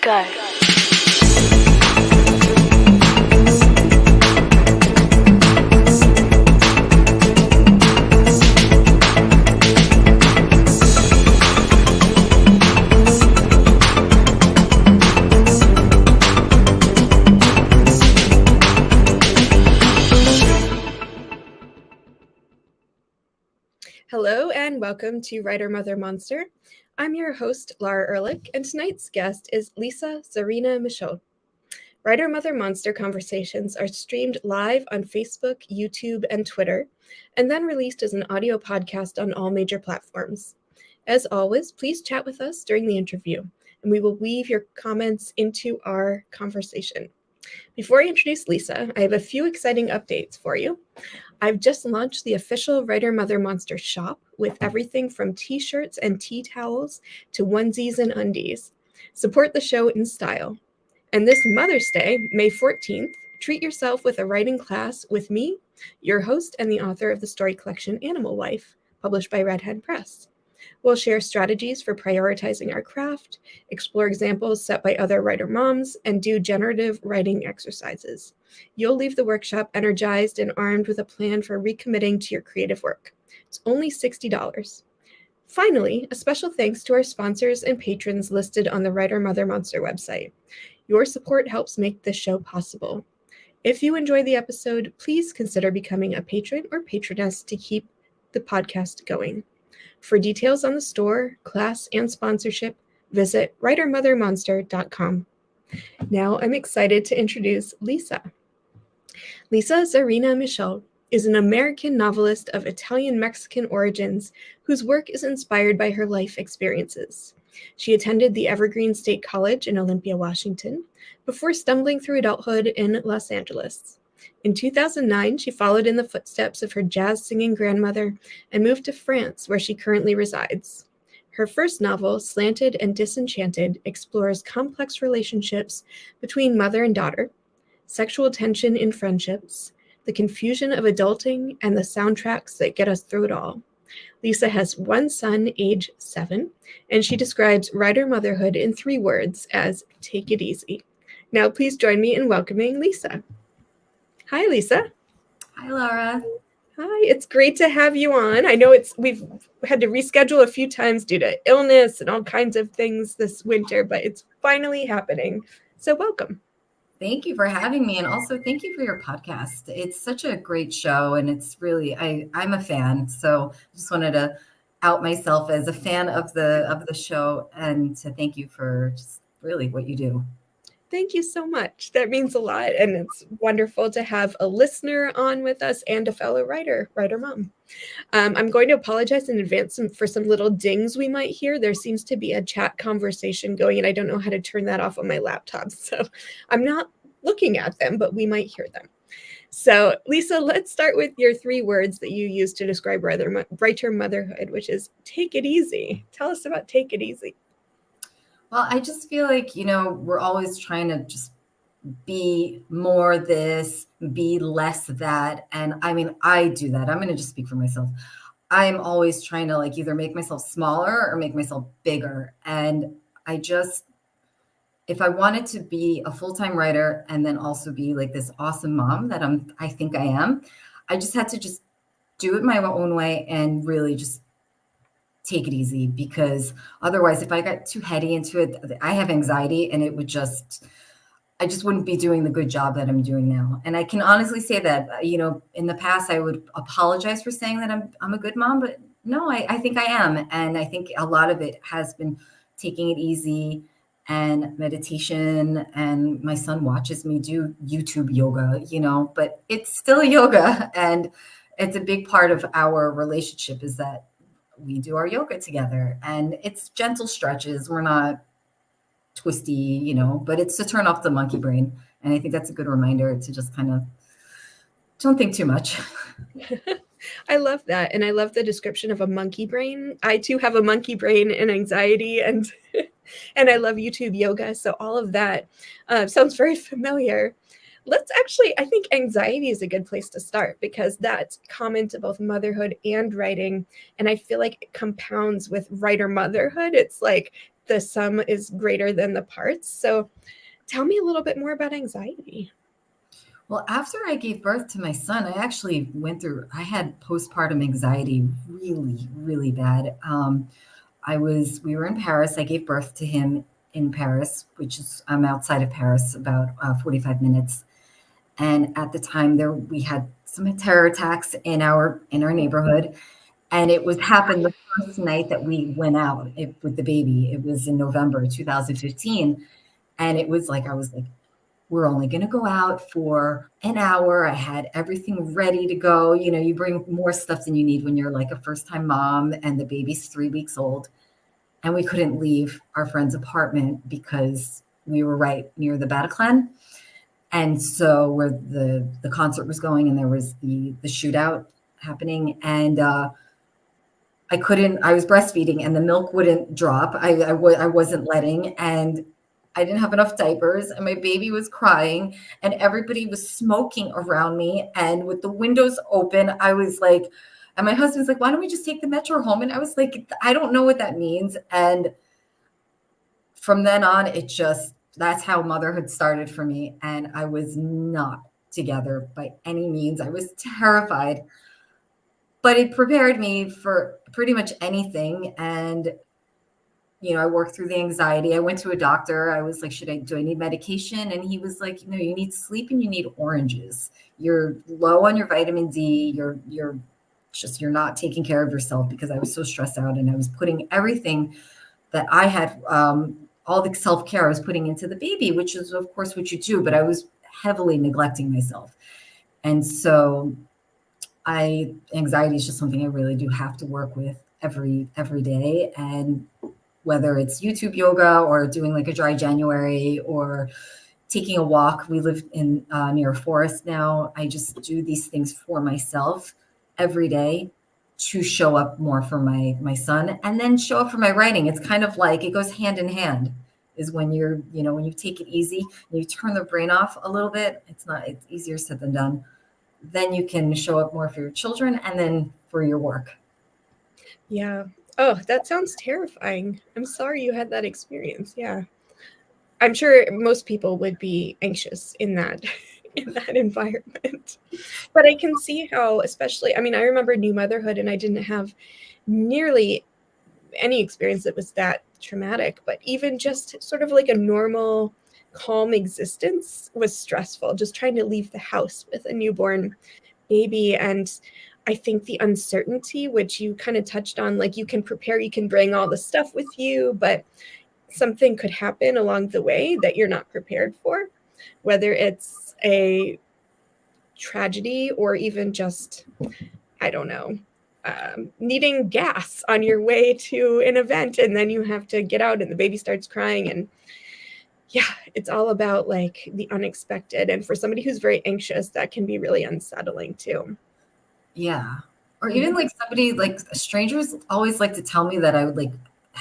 go. Hello and welcome to Writer Mother Monster. I'm your host, Laura Ehrlich, and tonight's guest is Czarina Michaud. Writer Mother Monster conversations are streamed live on Facebook, YouTube, and Twitter, and then released as an audio podcast on all major platforms. As always, please chat with us during the interview, and we will weave your comments into our conversation. Before I introduce Lisa, I have a few exciting updates for you. I've just launched the official Writer Mother Monster shop with everything from t-shirts and tea towels to onesies and undies. Support the show in style. And this Mother's Day, May 14th, treat yourself with a writing class with me, your host and the author of the story collection Animal Wife, published by Red Hen Press. We'll share strategies for prioritizing our craft, explore examples set by other writer moms, and do generative writing exercises. You'll leave the workshop energized and armed with a plan for recommitting to your creative work. It's only $60. Finally, a special thanks to our sponsors and patrons listed on the Writer Mother Monster website. Your support helps make this show possible. If you enjoy the episode, please consider becoming a patron or patroness to keep the podcast going. For details on the store, class, and sponsorship, visit writermothermonster.com. Now I'm excited to introduce Lisa. Czarina Michaud is an American novelist of Italian-Mexican origins whose work is inspired by her life experiences. She attended the Evergreen State College in Olympia, Washington, before stumbling through adulthood in Los Angeles. In 2009, she followed in the footsteps of her jazz-singing grandmother and moved to France, where she currently resides. Her first novel, Slanted and Disenchanted, explores complex relationships between mother and daughter, sexual tension in friendships, the confusion of adulting, and the soundtracks that get us through it all. Lisa has one son, age 7, and she describes writer motherhood in 3 words as take it easy. Now please join me in welcoming Lisa. Hi, Lisa. Hi, Laura. Hi, it's great to have you on. I know we've had to reschedule a few times due to illness and all kinds of things this winter, but it's finally happening. So welcome. Thank you for having me. And also thank you for your podcast. It's such a great show. And it's really, I'm a fan. So I just wanted to out myself as a fan of the show and to thank you for just really what you do. Thank you so much. That means a lot. And it's wonderful to have a listener on with us and a fellow writer mom. I'm going to apologize in advance for some little dings we might hear. There seems to be a chat conversation going, and I don't know how to turn that off on my laptop. So I'm not looking at them, but we might hear them. So Lisa, let's start with your 3 words that you use to describe writer motherhood, which is take it easy. Tell us about take it easy. Well, I just feel like, we're always trying to just be more this, be less that. And I mean, I do that. I'm going to just speak for myself. I'm always trying to either make myself smaller or make myself bigger. And if I wanted to be a full-time writer and then also be this awesome mom that I think I am, I just had to just do it my own way and really just take it easy, because otherwise if I got too heady into it, I have anxiety and I just wouldn't be doing the good job that I'm doing now. And I can honestly say that, in the past I would apologize for saying that I'm a good mom, but no, I think I am. And I think a lot of it has been taking it easy and meditation. And my son watches me do YouTube yoga, but it's still yoga. And it's a big part of our relationship is that we do our yoga together, and it's gentle stretches. We're not twisty, but it's to turn off the monkey brain. And I think that's a good reminder to just kind of don't think too much. I love that. And I love the description of a monkey brain. I too have a monkey brain and anxiety and I love YouTube yoga. So all of that sounds very familiar. I think anxiety is a good place to start, because that's common to both motherhood and writing. And I feel like it compounds with writer motherhood. It's the sum is greater than the parts. So tell me a little bit more about anxiety. Well, after I gave birth to my son, I actually I had postpartum anxiety really, really bad. We were in Paris. I gave birth to him in Paris, I'm outside of Paris, about 45 minutes. And at the time we had some terror attacks in our neighborhood. And happened the first night that we went out with the baby. It was in November 2015. And I was like, we're only going to go out for an hour. I had everything ready to go. You bring more stuff than you need when you're like a first-time mom and the baby's 3 weeks old. And we couldn't leave our friend's apartment because we were right near the Bataclan. And so where the concert was going, and there was the shootout happening. And I was breastfeeding and the milk wouldn't drop. I wasn't letting, and I didn't have enough diapers, and my baby was crying, and everybody was smoking around me. And with the windows open, I was like, and my husband's like, why don't we just take the metro home? And I was like, I don't know what that means. And from then on, that's how motherhood started for me. And I was not together by any means. I was terrified, but it prepared me for pretty much anything. And I worked through the anxiety. I went to a doctor. I was like, do I need medication? And he was like, no, you need sleep and you need oranges. You're low on your vitamin D. You're not taking care of yourself, because I was so stressed out, and I was putting everything that I had, all the self-care I was putting into the baby, which is of course what you do, but I was heavily neglecting myself. And so anxiety is just something I really do have to work with every day. And whether it's YouTube yoga or doing like a dry January or taking a walk. We live in near a forest now. I just do these things for myself every day to show up more for my son, and then show up for my writing. It's kind of like it goes hand in hand, is when when you take it easy and you turn the brain off a little bit. It's easier said than done. Then you can show up more for your children and then for your work. Yeah. Oh, that sounds terrifying. I'm sorry you had that experience. Yeah. I'm sure most people would be anxious in that environment. But I can see how, especially, I remember new motherhood, and I didn't have nearly any experience that was that traumatic, but even just sort of like a normal, calm existence was stressful. Just trying to leave the house with a newborn baby. And I think the uncertainty, which you kind of touched on, like you can prepare, you can bring all the stuff with you, but something could happen along the way that you're not prepared for, whether it's a tragedy or even just, I don't know, needing gas on your way to an event, and then you have to get out and the baby starts crying. And yeah, it's all about like the unexpected. And for somebody who's very anxious, that can be really unsettling too. Yeah. Or even like somebody, like strangers always like to tell me that I would like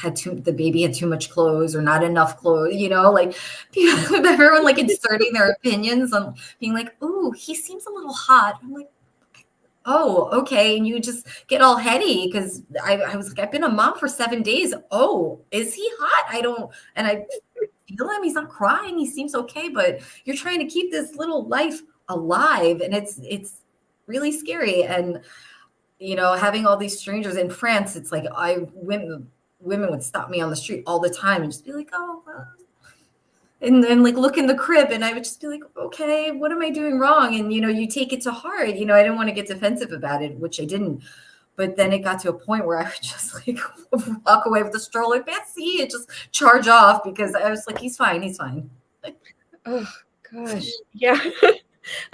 the baby had too much clothes or not enough clothes, like everyone like inserting their opinions on being like, oh, he seems a little hot. I'm like, oh, okay. And you just get all heady because I was like, I've been a mom for 7 days. Oh, is he hot? And I feel him. He's not crying. He seems okay, but you're trying to keep this little life alive. And it's really scary. And, having all these strangers in France, it's like women would stop me on the street all the time and just be like, oh, well. And then like look in the crib, and I would just be like, okay, what am I doing wrong? And, you take it to heart. I didn't want to get defensive about it, which I didn't. But then it got to a point where I would just like walk away with the stroller, Betsy, and just charge off because I was like, he's fine. He's fine. Oh, gosh. Yeah.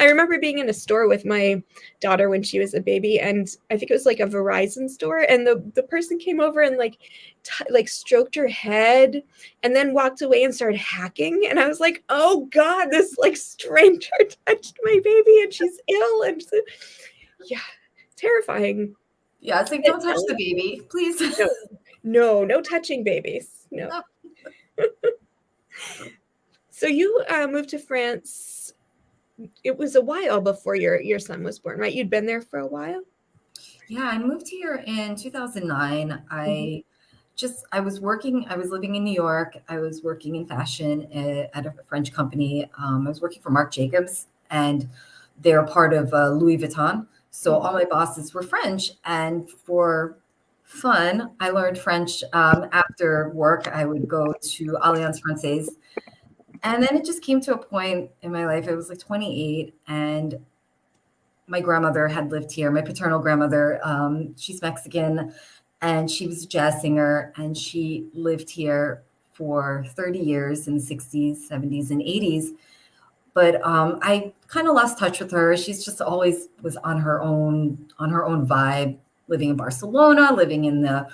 I remember being in a store with my daughter when she was a baby, and I think it was like a Verizon store, and the person came over and like stroked her head and then walked away and started hacking. And I was like, oh God, this like stranger touched my baby and she's ill. And yeah, terrifying. Yeah, it's like, don't touch the baby, please. No touching babies. No. So you moved to France. It was a while before your son was born, right? You'd been there for a while? Yeah, I moved here in 2009. I I was living in New York. I was working in fashion at a French company. I was working for Marc Jacobs, and they're part of Louis Vuitton. So all my bosses were French. And for fun, I learned French. After work, I would go to Alliance Française. And then it just came to a point in my life. I was like 28, and my grandmother had lived here. My paternal grandmother, she's Mexican, and she was a jazz singer, and she lived here for 30 years in the 60s, 70s, and 80s. But I kind of lost touch with her. She's just always was on her own vibe, living in Barcelona, living in the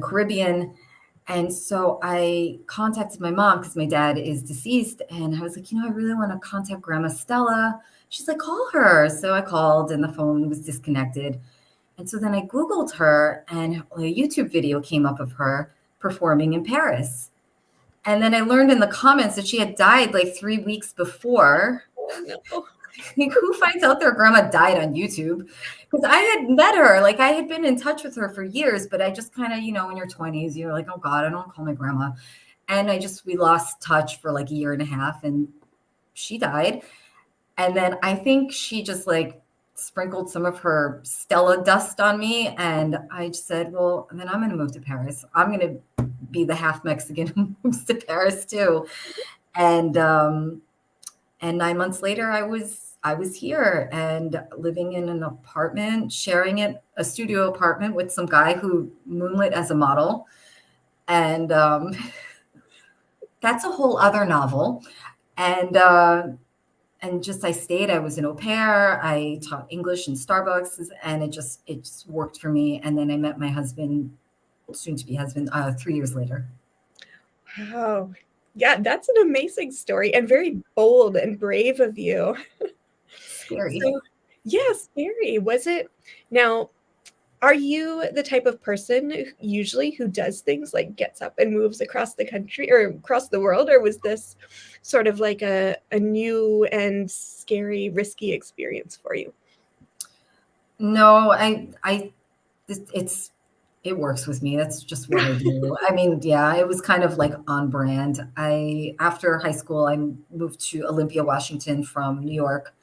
Caribbean. And so I contacted my mom because my dad is deceased. And I was like, I really want to contact Grandma Stella. She's like, call her. So I called and the phone was disconnected. And so then I Googled her and a YouTube video came up of her performing in Paris. And then I learned in the comments that she had died like 3 weeks before. Oh, no. Who finds out their grandma died on YouTube? Because I had met her, like I had been in touch with her for years, but I just kind of, in your 20s, you're like, oh God, I don't call my grandma. And we lost touch for like a year and a half and she died. And then I think she just like sprinkled some of her Stella dust on me. And I just said, well, then I'm going to move to Paris. I'm going to be the half Mexican who moves to Paris too. And 9 months later, I was here and living in an apartment, sharing a studio apartment with some guy who moonlit as a model. And that's a whole other novel. And I stayed. I was an au pair. I taught English in Starbucks, and it just worked for me. And then I met my husband, soon to be husband, 3 years later. Wow. Yeah, that's an amazing story and very bold and brave of you. Scary. So, yeah, scary. Was it? Now, are you the type of person usually who does things like gets up and moves across the country or across the world, or was this sort of like a new and scary, risky experience for you? No, it works with me. That's just what I do. I mean, yeah, it was kind of like on brand. After high school, I moved to Olympia, Washington from New York.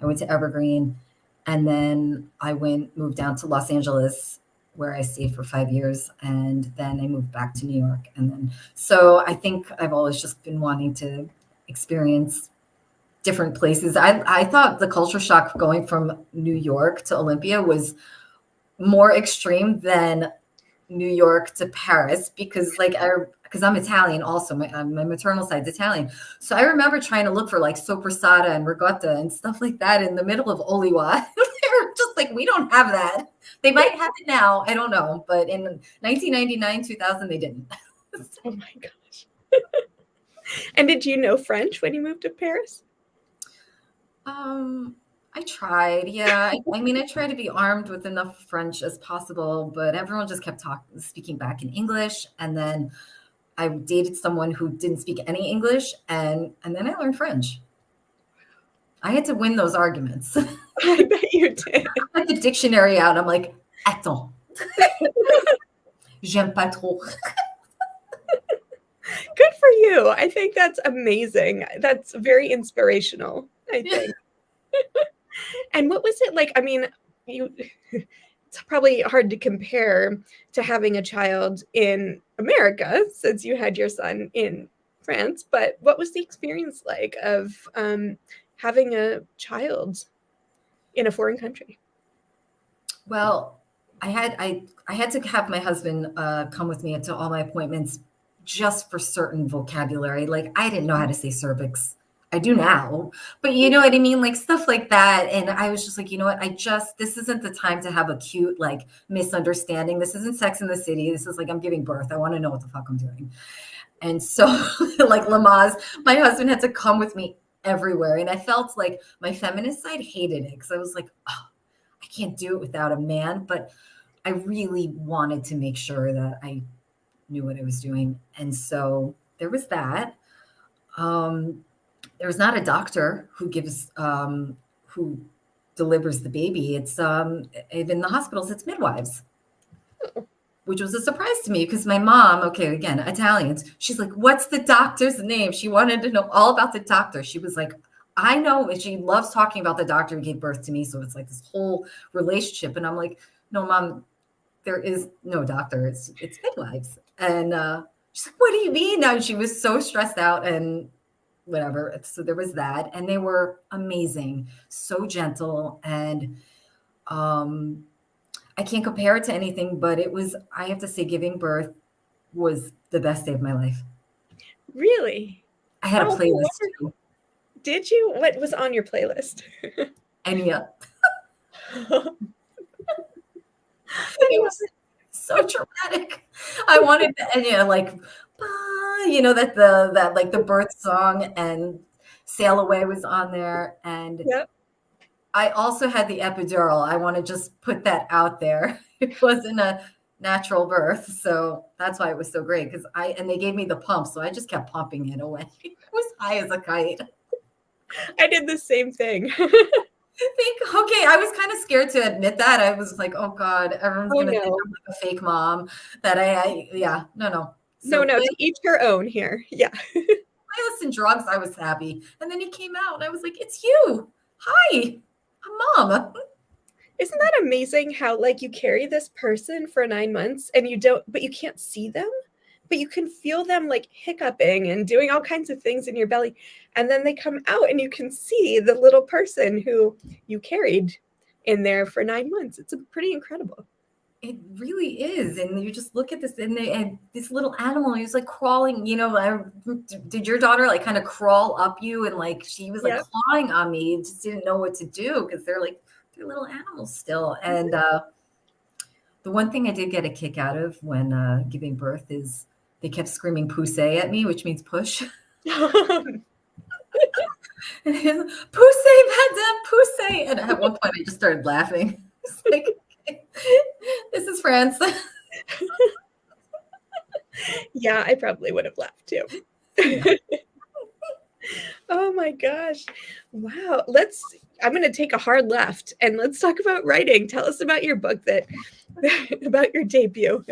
I went to Evergreen, and then I moved down to Los Angeles, where I stayed for 5 years, and then I moved back to New York. And then, so I think I've always just been wanting to experience different places. I thought the culture shock going from New York to Olympia was more extreme than New York to Paris because I'm Italian also. My maternal side's Italian. So I remember trying to look for like soppressata and ricotta and stuff like that in the middle of Oliwa. They're just like, we don't have that. They might have it now. I don't know. But in 1999, 2000, they didn't. Oh my gosh. And did you know French when you moved to Paris? I tried. Yeah. I tried to be armed with enough French as possible, but everyone just kept speaking back in English. And then I dated someone who didn't speak any English. And then I learned French. I had to win those arguments. I bet you did. I had the dictionary out. I'm like, attends. J'aime pas trop. Good for you. I think that's amazing. That's very inspirational, I think. And what was it like? I mean, it's probably hard to compare to having a child in America since you had your son in France, but what was the experience like of having a child in a foreign country? Well, I had to have my husband come with me to all my appointments just for certain vocabulary. Like I didn't know how to say cervix. I do now, but you know what I mean? Like stuff like that. And I was just like, you know what? This isn't the time to have a cute, like misunderstanding. This isn't Sex in the City. This is like, I'm giving birth. I want to know what the fuck I'm doing. And so like Lamaze, my husband had to come with me everywhere. And I felt like my feminist side hated it because I was like, oh, I can't do it without a man. But I really wanted to make sure that I knew what I was doing. And so there was that. There's not a doctor who who delivers the baby. It's in the hospitals, it's midwives. which was a surprise to me because my mom, okay, again, Italians, she's like, what's the doctor's name? She wanted to know all about the doctor. She was like, I know, and she loves talking about the doctor who gave birth to me. So it's like this whole relationship. And I'm like, no, mom, there is no doctor. It's midwives. And she's like, what do you mean? Now she was so stressed out and whatever. So there was that. And they were amazing, so gentle. And I can't compare it to anything, but it was, I have to say, giving birth was the best day of my life. Really? I had a playlist too. Did you? What was on your playlist? Enya. It It was so dramatic. I wanted the Enya, like, that like the birth song, and Sail Away was on there. And Yep. I also had the epidural. I want to just put that out there. It wasn't a natural birth, so that's why it was so great. Because and they gave me the pump, so I just kept pumping it away. It was high as a kite. I did the same thing. Okay, I was kind of scared to admit that. I was like, oh God, everyone's gonna think I'm like a fake mom. That no. So, no, to each her own here. Yeah. I listened drugs, I was happy. And then he came out and I was like, it's you. Hi, I'm mom. Isn't that amazing how like you carry this person for 9 months and but you can't see them, but you can feel them like hiccuping and doing all kinds of things in your belly. And then they come out and you can see the little person who you carried in there for 9 months. It's pretty incredible. It really is. And you just look at this, and this little animal, he was like crawling, did your daughter like kind of crawl up you? And like, she was like clawing on me, just didn't know what to do because they're little animals still. And the one thing I did get a kick out of when giving birth is they kept screaming poussey at me, which means push. Poussey, madame, poussey. And at one point I just started laughing. It's like, this is France. Yeah, I probably would have laughed too. Oh my gosh. Wow. I'm going to take a hard left and let's talk about writing. Tell us about your book about your debut.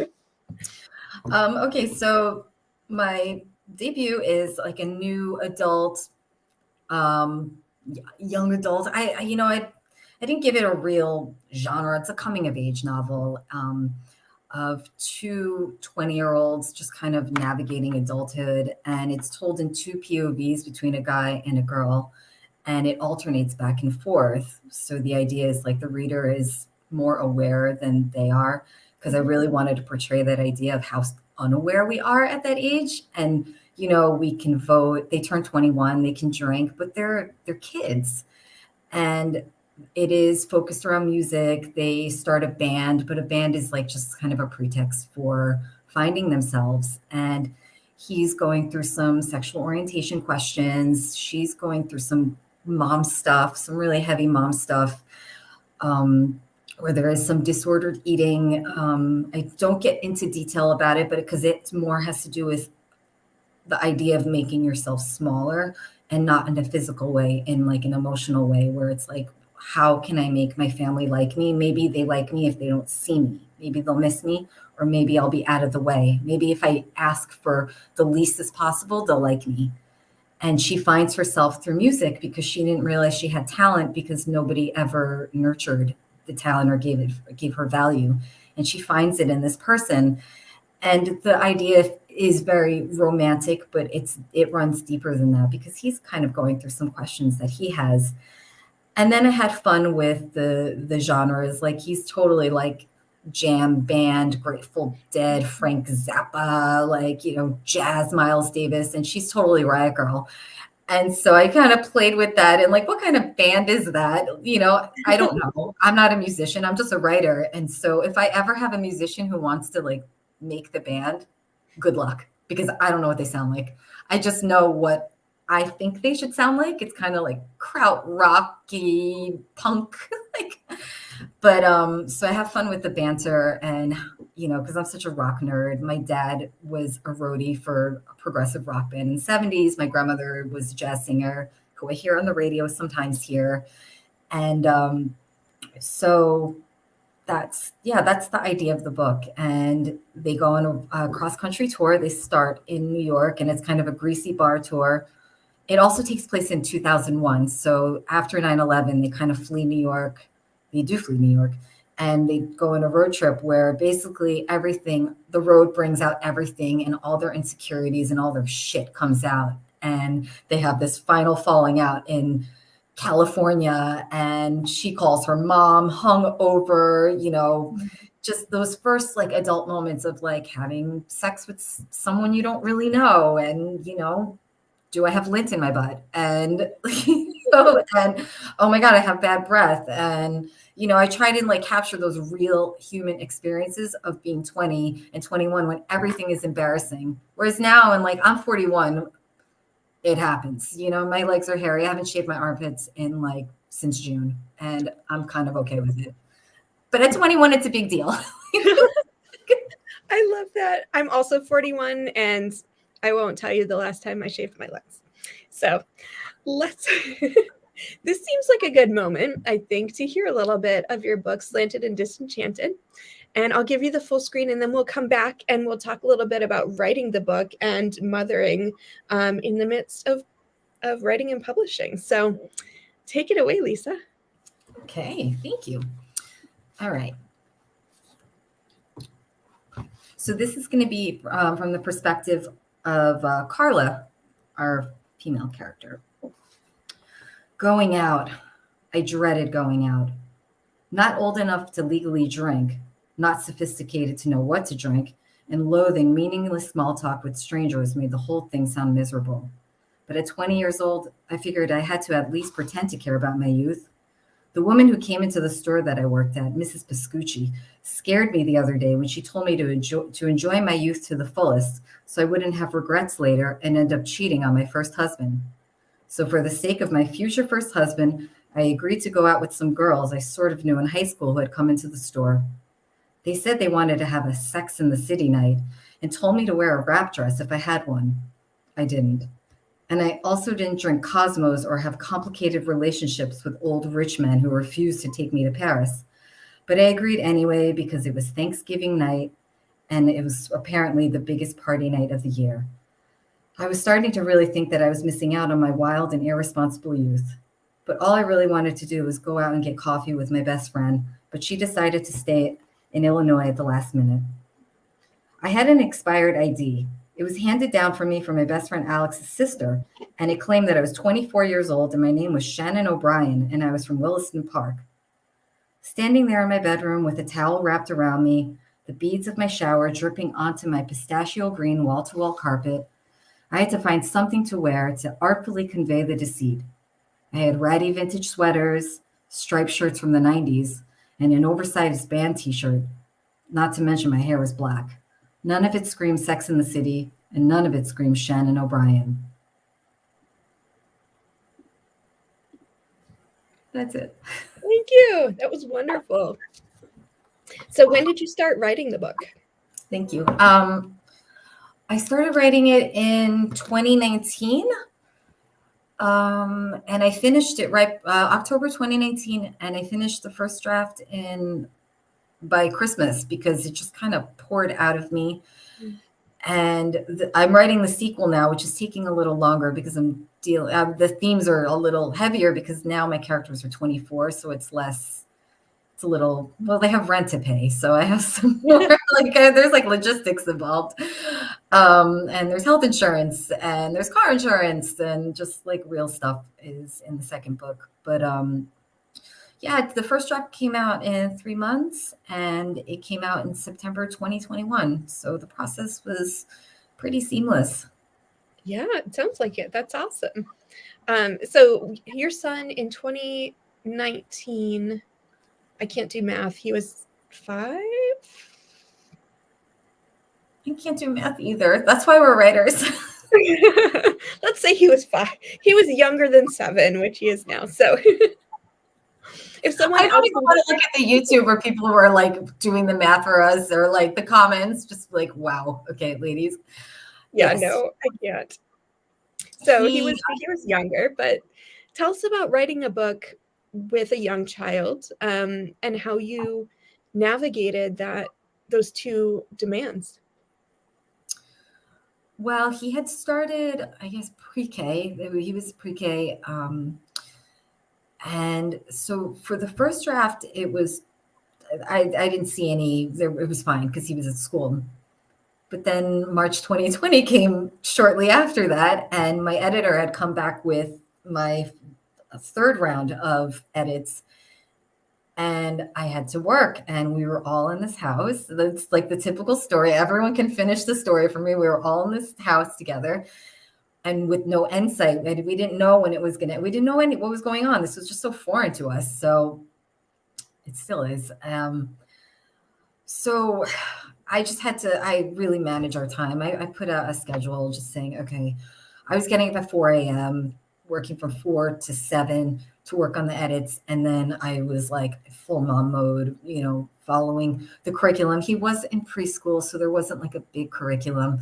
Okay, so my debut is like a new adult, young adult. I didn't give it a real genre. It's a coming of age novel of two 20-year-olds just kind of navigating adulthood. And it's told in two POVs between a guy and a girl. And it alternates back and forth. So the idea is like the reader is more aware than they are, because I really wanted to portray that idea of how unaware we are at that age. And, we can vote, they turn 21, they can drink, but they're kids. And it is focused around music. They start a band, but a band is like just kind of a pretext for finding themselves. And he's going through some sexual orientation questions. She's going through some mom stuff, some really heavy mom stuff, where there is some disordered eating. I don't get into detail about it, but because it more has to do with the idea of making yourself smaller, and not in a physical way, in like an emotional way, where it's like, how can I make my family like me? Maybe they like me if they don't see me. Maybe they'll miss me, or maybe I'll be out of the way. Maybe if I ask for the least as possible, they'll like me. And she finds herself through music because she didn't realize she had talent, because nobody ever nurtured the talent or gave her value. And she finds it in this person. And the idea is very romantic, but it runs deeper than that, because he's kind of going through some questions that he has. And then I had fun with the genres. Like, he's totally like jam band, Grateful Dead, Frank Zappa, like, jazz, Miles Davis, and she's totally Riot Girl. And so I kind of played with that, and like, what kind of band is that? I don't know. I'm not a musician. I'm just a writer. And so if I ever have a musician who wants to like make the band, good luck, because I don't know what they sound like. I just know what I think they should sound like. It's kind of like kraut rocky punk, but so I have fun with the banter, and because I'm such a rock nerd. My dad was a roadie for a progressive rock band in the 70s. My grandmother was a jazz singer who I hear on the radio sometimes here, and so that's the idea of the book. And they go on a cross-country tour. They start in New York, and it's kind of a greasy bar tour. It also takes place in 2001. So after 9/11, they kind of flee New York. They do flee New York, and they go on a road trip where basically everything, the road brings out everything, and all their insecurities and all their shit comes out. And they have this final falling out in California, and she calls her mom hung over, just those first like adult moments of like having sex with someone you don't really know. And, do I have lint in my butt? And, and oh my God, I have bad breath. And, I try to like capture those real human experiences of being 20 and 21 when everything is embarrassing. Whereas now, and like I'm 41, it happens. My legs are hairy. I haven't shaved my armpits in like since June, and I'm kind of okay with it. But at 21, it's a big deal. I love that. I'm also 41, and I won't tell you the last time I shaved my legs. So let's, this seems like a good moment, I think, to hear a little bit of your book, Slanted and Disenchanted. And I'll give you the full screen, and then we'll come back and we'll talk a little bit about writing the book and mothering in the midst of writing and publishing. So take it away, Lisa. Okay, thank you. All right. So this is going to be from the perspective of Carla, our female character. Going out. I dreaded going out. Not old enough to legally drink, not sophisticated to know what to drink, and loathing meaningless small talk with strangers made the whole thing sound miserable. But at 20 years old, I figured I had to at least pretend to care about my youth. The woman who came into the store that I worked at, Mrs. Pascucci, scared me the other day when she told me to enjoy my youth to the fullest so I wouldn't have regrets later and end up cheating on my first husband. So for the sake of my future first husband, I agreed to go out with some girls I sort of knew in high school who had come into the store. They said they wanted to have a Sex in the City night and told me to wear a wrap dress if I had one. I didn't. And I also didn't drink Cosmos or have complicated relationships with old rich men who refused to take me to Paris. But I agreed anyway because it was Thanksgiving night and it was apparently the biggest party night of the year. I was starting to really think that I was missing out on my wild and irresponsible youth. But all I really wanted to do was go out and get coffee with my best friend, but she decided to stay in Illinois at the last minute. I had an expired ID. It was handed down for me from my best friend Alex's sister, and it claimed that I was 24 years old and my name was Shannon O'Brien, and I was from Williston Park. Standing there in my bedroom with a towel wrapped around me, the beads of my shower dripping onto my pistachio green wall-to-wall carpet, I had to find something to wear to artfully convey the deceit. I had ratty vintage sweaters, striped shirts from the 90s, and an oversized band t-shirt, not to mention my hair was black. None of it screamed Sex in the City, and none of it screamed Shannon O'Brien. That's it. Thank you. That was wonderful. So when did you start writing the book? Thank you. I started writing it in 2019, and I finished it October 2019, and I finished the first draft by Christmas because it just kind of poured out of me. And I'm writing the sequel now, which is taking a little longer because the themes are a little heavier because now my characters are 24, so it's a little, well, they have rent to pay, so I have some more, there's like logistics involved, and there's health insurance and there's car insurance and just like real stuff is in the second book. But the first draft came out in 3 months and it came out in September 2021, so the process was pretty seamless. Yeah, it sounds like it. That's awesome. So your son in 2019, I can't do math. He was 5? I can't do math either. That's why we're writers. Let's say he was 5. He was younger than 7, which he is now. So if someone I don't even want to look at the YouTube where people were like doing the math for us or like the comments, just like, wow. Okay, ladies. Yeah, yes. No, I can't. So he was younger, but tell us about writing a book with a young child, and how you navigated those two demands? Well, he had started, I guess, pre-K. He was pre-K. And so for the first draft, I didn't see it was fine because he was at school. But then March 2020 came shortly after that, and my editor had come back with my third round of edits, and I had to work, and we were all in this house. That's like the typical story. Everyone can finish the story for me. We were all in this house together, and with no insight. We didn't know when we didn't know what was going on. This was just so foreign to us. So it still is. So I really manage our time. I put out a schedule just saying, okay, I was getting up at 4 a.m., working from 4 to 7 to work on the edits. And then I was like full mom mode, following the curriculum. He was in preschool, so there wasn't like a big curriculum.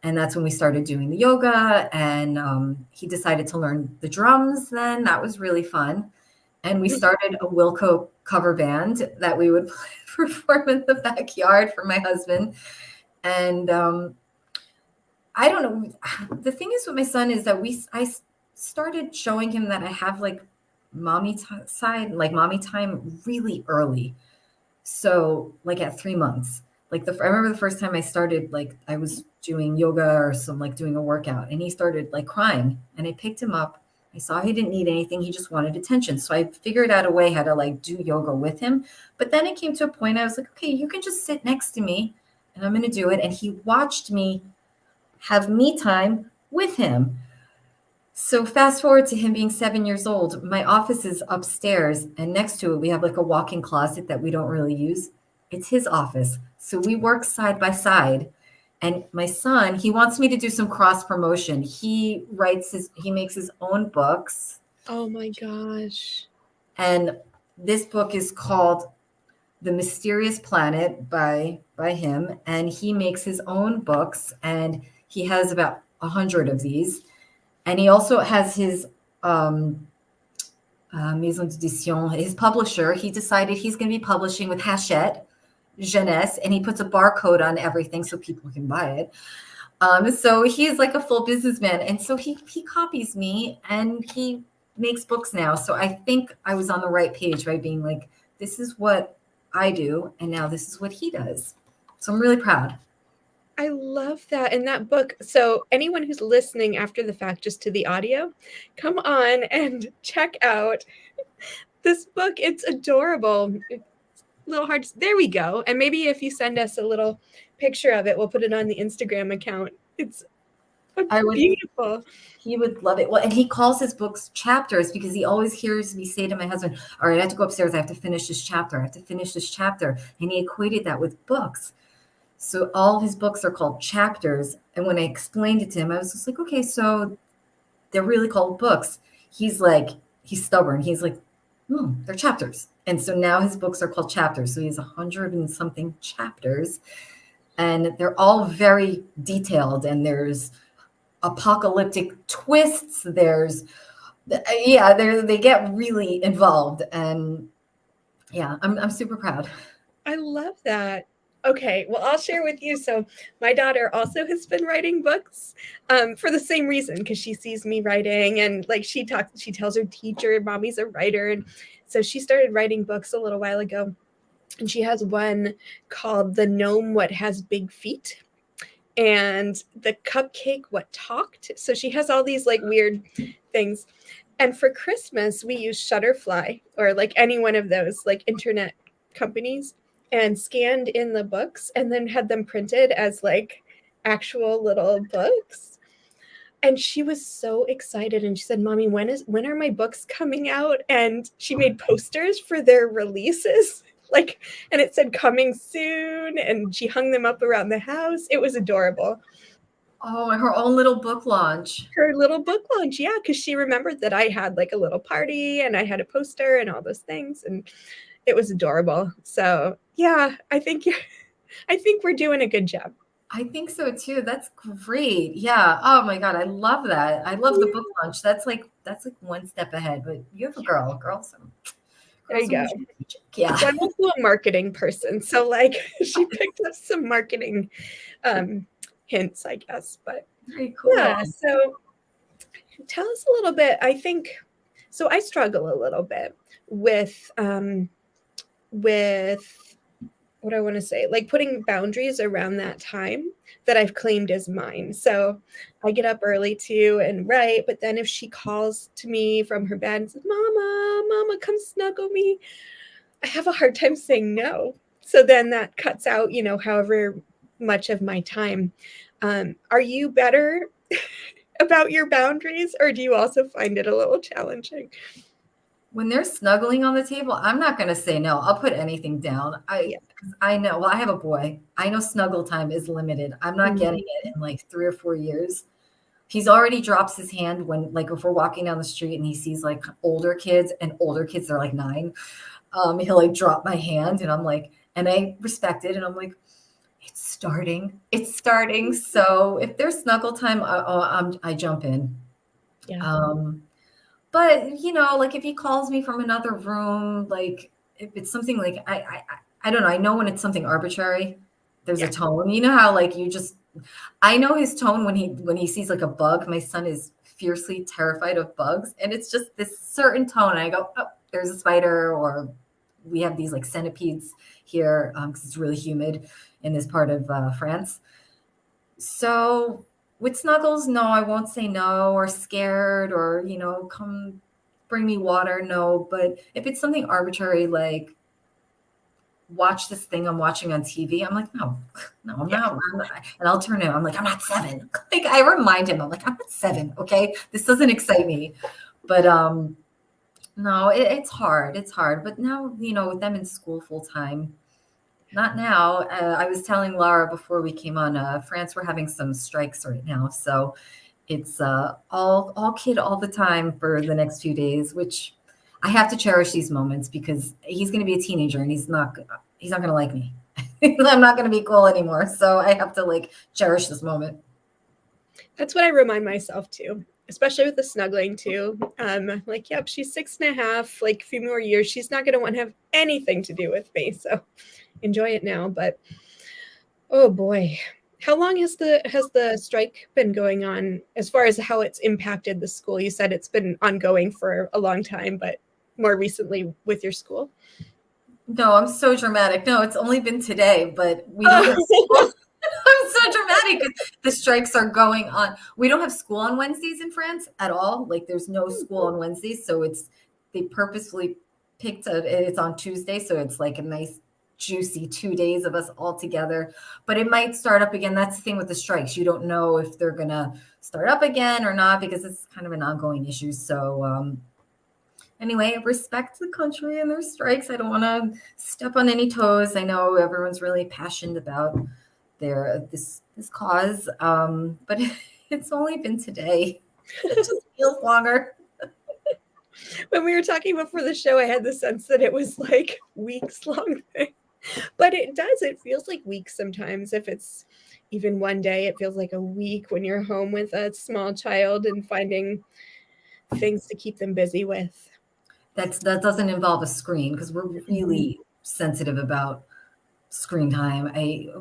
And that's when we started doing the yoga, and he decided to learn the drums then. That was really fun. And we started a Wilco cover band that we would perform in the backyard for my husband. And I don't know. The thing is with my son is that I started showing him that I have like mommy time really early. So like at 3 months. I remember the first time I started, like I was doing yoga or doing a workout, and he started like crying, and I picked him up. I saw he didn't need anything. He just wanted attention. So I figured out a way how to like do yoga with him. But then it came to a point I was like, okay, you can just sit next to me and I'm going to do it. And he watched me have me time with him. So fast forward to him being 7 years old. My office is upstairs, and next to it, we have like a walk-in closet that we don't really use. It's his office. So we work side by side. And my son, he wants me to do some cross promotion. He makes his own books. Oh my gosh. And this book is called The Mysterious Planet by him. And he makes his own books, and he has about 100 of these. And he also has his maison d'édition, his publisher. He decided he's going to be publishing with Hachette Jeunesse, and he puts a barcode on everything so people can buy it. So he's like a full businessman. And so he copies me, and he makes books now. So I think I was on the right page by being like, this is what I do, and now this is what he does. So I'm really proud. I love that. And that book, so anyone who's listening after the fact, just to the audio, come on and check out this book. It's adorable. It's a little hard. There we go. And maybe if you send us a little picture of it, we'll put it on the Instagram account. It's beautiful. He would love it. Well, and he calls his books chapters because he always hears me say to my husband, all right, I have to go upstairs. I have to finish this chapter. I have to finish this chapter. And he equated that with books. So all his books are called chapters. And when I explained it to him, I was just like, okay, so they're really called books. He's stubborn. He's like, they're chapters. And so now his books are called chapters. So he has 100 and something chapters. And they're all very detailed. And there's apocalyptic twists. They get really involved. And yeah, I'm super proud. I love that. Okay, well, I'll share with you. So my daughter also has been writing books for the same reason, because she sees me writing, and like she tells her teacher, mommy's a writer. And so she started writing books a little while ago. And she has one called The Gnome What Has Big Feet, and The Cupcake What Talked. So she has all these like weird things. And for Christmas, we use Shutterfly, or like any one of those like internet companies, and scanned in the books and then had them printed as like actual little books. And she was so excited, and she said, Mommy, when are my books coming out? And she made posters for their releases, and it said coming soon, and she hung them up around the house. It was adorable. Oh, and her own little book launch. Her little book launch, yeah, because she remembered that I had like a little party and I had a poster and all those things, and it was adorable. So yeah, I think we're doing a good job. I think so too. That's great. Yeah. Oh my God, I love that. I love the book launch. That's like one step ahead. But you have a girl. So There you go. Yeah. So I'm also a marketing person. So like she picked up some marketing hints, I guess. But Very cool. yeah, so tell us a little bit. I think so I struggle a little bit with what I want to say, like putting boundaries around that time that I've claimed as mine. So I get up early too and write, but then if she calls to me from her bed and says, Mama, come snuggle me, I have a hard time saying no. So then that cuts out, however much of my time. Are you better about your boundaries, or do you also find it a little challenging? When they're snuggling on the table, I'm not going to say no. I'll put anything down. Yeah. I know. Well, I have a boy. I know snuggle time is limited. I'm not getting it in like 3 or 4 years. He's already drops his hand when, like, if we're walking down the street and he sees like older kids, they're like 9. He'll like drop my hand, and I'm like, and I respect it, and I'm like, it's starting. So if there's snuggle time, I jump in. Yeah. But like if he calls me from another room, like if it's something like I don't know. I know when it's something arbitrary, there's a tone. You know how like I know his tone when he sees like a bug. My son is fiercely terrified of bugs, and it's just this certain tone. And I go, oh, there's a spider, or we have these like centipedes here because it's really humid in this part of France. So with snuggles, no, I won't say no, or scared, or come bring me water, no. But if it's something arbitrary like watch this thing I'm watching on TV, I'm like, no, I'm not. And I'll turn it. I'm like, I'm not 7. Like I remind him, I'm like, I'm not 7. Okay, this doesn't excite me. But no, it's hard. It's hard. But now with them in school full time. Not now. I was telling Laura before we came on, France, we're having some strikes right now. So it's all kid all the time for the next few days, which I have to cherish these moments because he's going to be a teenager and he's not going to like me. I'm not going to be cool anymore. So I have to like cherish this moment. That's what I remind myself too, especially with the snuggling too. Like, yep, she's 6.5, like a few more years, she's not going to want to have anything to do with me. So enjoy it now. But oh boy, how long has the strike been going on as far as how it's impacted the school? You said it's been ongoing for a long time, but more recently with your school? No, I'm so dramatic. No, it's only been today, but we don't have school. I'm so dramatic because the strikes are going on. We don't have school on Wednesdays in France at all. Like there's no school on Wednesdays. So they purposefully picked it's on Tuesday. So it's like a nice juicy 2 days of us all together, but it might start up again. That's the thing with the strikes. You don't know if they're going to start up again or not because it's kind of an ongoing issue. So anyway, respect the country and their strikes. I don't want to step on any toes. I know everyone's really passionate about this cause, but it's only been today. It just feels longer. When we were talking before the show, I had the sense that it was like weeks long thing. But it does. It feels like weeks sometimes. If it's even one day, it feels like a week when you're home with a small child and finding things to keep them busy with. That doesn't involve a screen because we're really sensitive about screen time.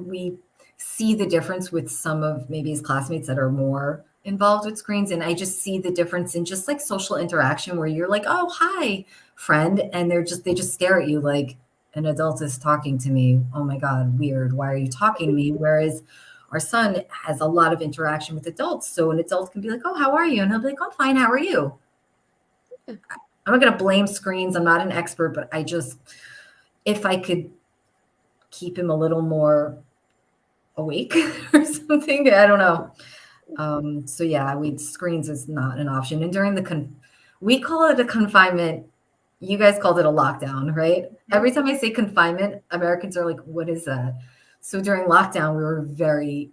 We see the difference with some of maybe his classmates that are more involved with screens, and I just see the difference in just like social interaction where you're like, oh, hi, friend, and they just stare at you like an adult is talking to me. Oh my God, weird. Why are you talking to me? Whereas our son has a lot of interaction with adults. So an adult can be like, oh, how are you? And he'll be like, oh, I'm fine. How are you? I'm not going to blame screens. I'm not an expert, but if I could keep him a little more awake or something, I don't know. So yeah, screens is not an option. And during we call it a confinement. You guys called it a lockdown, right? Every time I say confinement, Americans are like, what is that? So during lockdown, we were very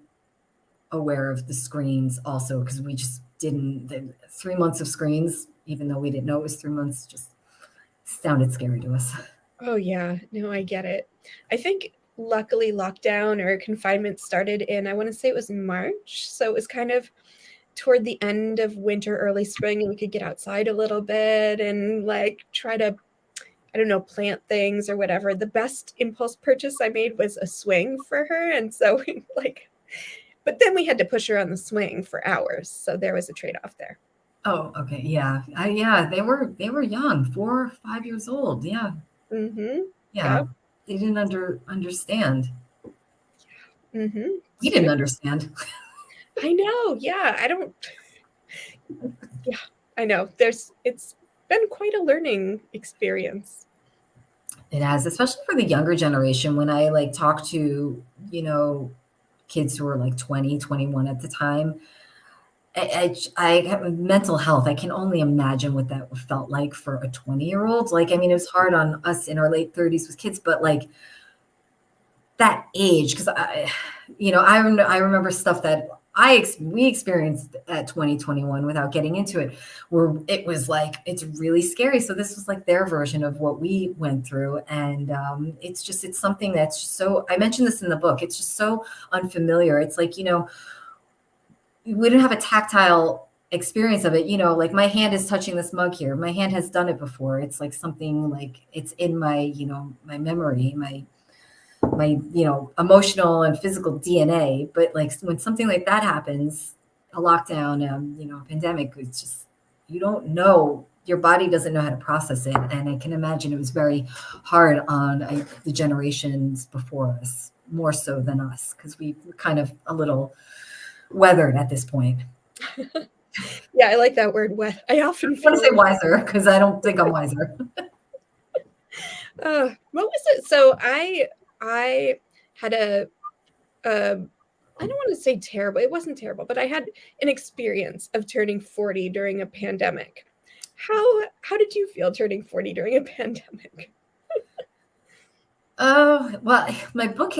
aware of the screens also because we just didn't, 3 months of screens, even though we didn't know it was 3 months, just sounded scary to us. Oh yeah, no, I get it. I think luckily lockdown or confinement started in, I want to say it was March. So it was kind of toward the end of winter, early spring, and we could get outside a little bit and like try to I don't know, plant things or whatever. The best impulse purchase I made was a swing for her. And so but then we had to push her on the swing for hours. So there was a trade-off there. Oh, okay. Yeah. Yeah, they were young, 4 or 5 years old. Yeah. Mm-hmm. Yeah. Yep. They didn't understand. Mm-hmm. We didn't understand. I know. Yeah. Yeah, I know. It's been quite a learning experience. It has, especially for the younger generation. When I like talk to, kids who were like 20, 21 at the time, I have mental health. I can only imagine what that felt like for a 20-year-old. Like, I mean, it was hard on us in our late 30s with kids, but like that age, because I remember stuff that we experienced at 2021 without getting into it, where it was like, it's really scary. So this was like their version of what we went through. And it's something that's just so, I mentioned this in the book, it's just so unfamiliar. It's like, we didn't have a tactile experience of it. Like my hand is touching this mug here. My hand has done it before. It's like something like it's in my, my memory, my emotional and physical DNA. But like when something like that happens, a lockdown, a pandemic, it's just, you don't know, your body doesn't know how to process it. And I can imagine it was very hard on the generations before us, more so than us, because we were kind of a little weathered at this point. Yeah, I like that word, wet. I often want to say wiser, because I don't think I'm wiser. What was it? So I had I don't want to say terrible. It wasn't terrible, but I had an experience of turning 40 during a pandemic. How did you feel turning 40 during a pandemic? Oh, well, my book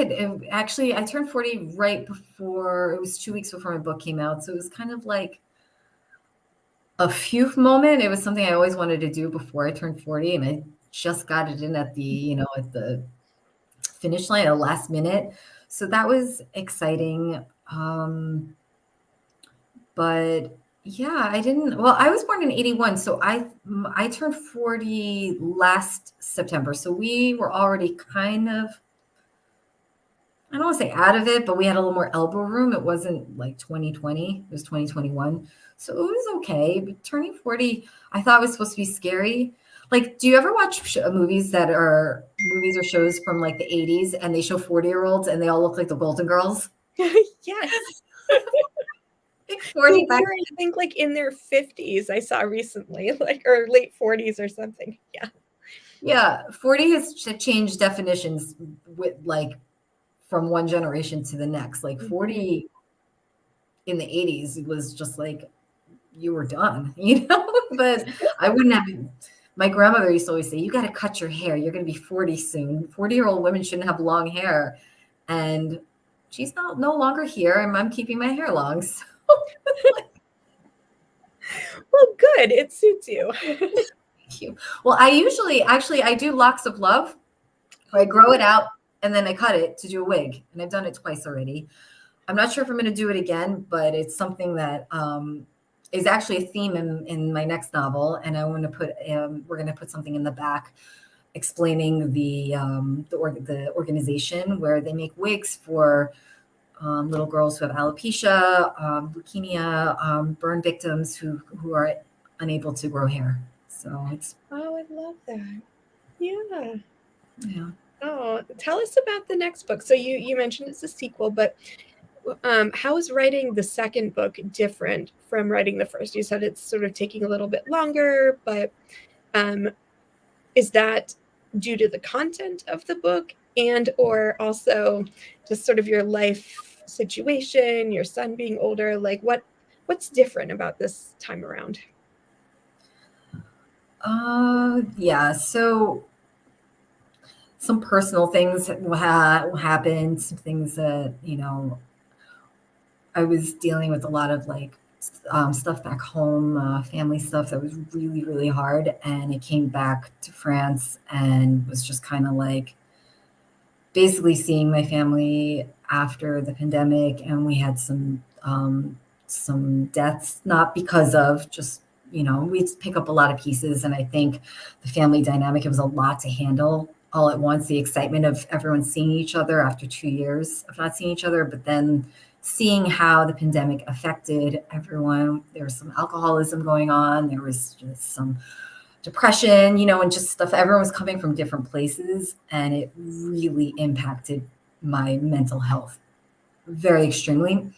actually, I turned 40 right before, it was 2 weeks before my book came out. So it was kind of like a phew moment. It was something I always wanted to do before I turned 40. And I just got it in at at the finish line at the last minute. So that was exciting. But yeah, I was born in 81. So I turned 40 last September. So we were already kind of, I don't want to say out of it, but we had a little more elbow room. It wasn't like 2020, it was 2021. So it was okay. But turning 40, I thought was supposed to be scary. Like, do you ever watch movies or shows from like the 80s and they show 40-year-olds and they all look like the Golden Girls? Yes. 40 I think like in their 50s, I saw recently, like, or late 40s or something. Yeah. Yeah. 40 has changed definitions with like from one generation to the next. Like 40 in the 80s, it was just like you were done, but I wouldn't have. My grandmother used to always say, you got to cut your hair. You're going to be 40 soon. 40-year-old women shouldn't have long hair. And she's no longer here, and I'm keeping my hair long. So. Well, good. It suits you. Thank you. Well, I do locks of love. I grow it out and then I cut it to do a wig. And I've done it twice already. I'm not sure if I'm going to do it again, but it's something that is actually a theme in my next novel. And I want to we're going to put something in the back explaining the organization where they make wigs for little girls who have alopecia, leukemia, burn victims who are unable to grow hair. So it's. Oh, I love that. Yeah. Yeah. Oh, tell us about the next book. So you mentioned it's a sequel, but how is writing the second book different from writing the first? You said it's sort of taking a little bit longer, but is that due to the content of the book or also just sort of your life situation, your son being older? Like what's different about this time around? Yeah. So some personal things happened, some things that, I was dealing with a lot of like stuff back home, family stuff that was really, really hard. And it came back to France and was just kind of like basically seeing my family after the pandemic. And we had some deaths, not because of just we'd pick up a lot of pieces. And I think the family dynamic, it was a lot to handle all at once. The excitement of everyone seeing each other after 2 years of not seeing each other, but then seeing how the pandemic affected everyone. There was some alcoholism going on. There was just some depression, and just stuff. Everyone was coming from different places, and it really impacted my mental health very extremely.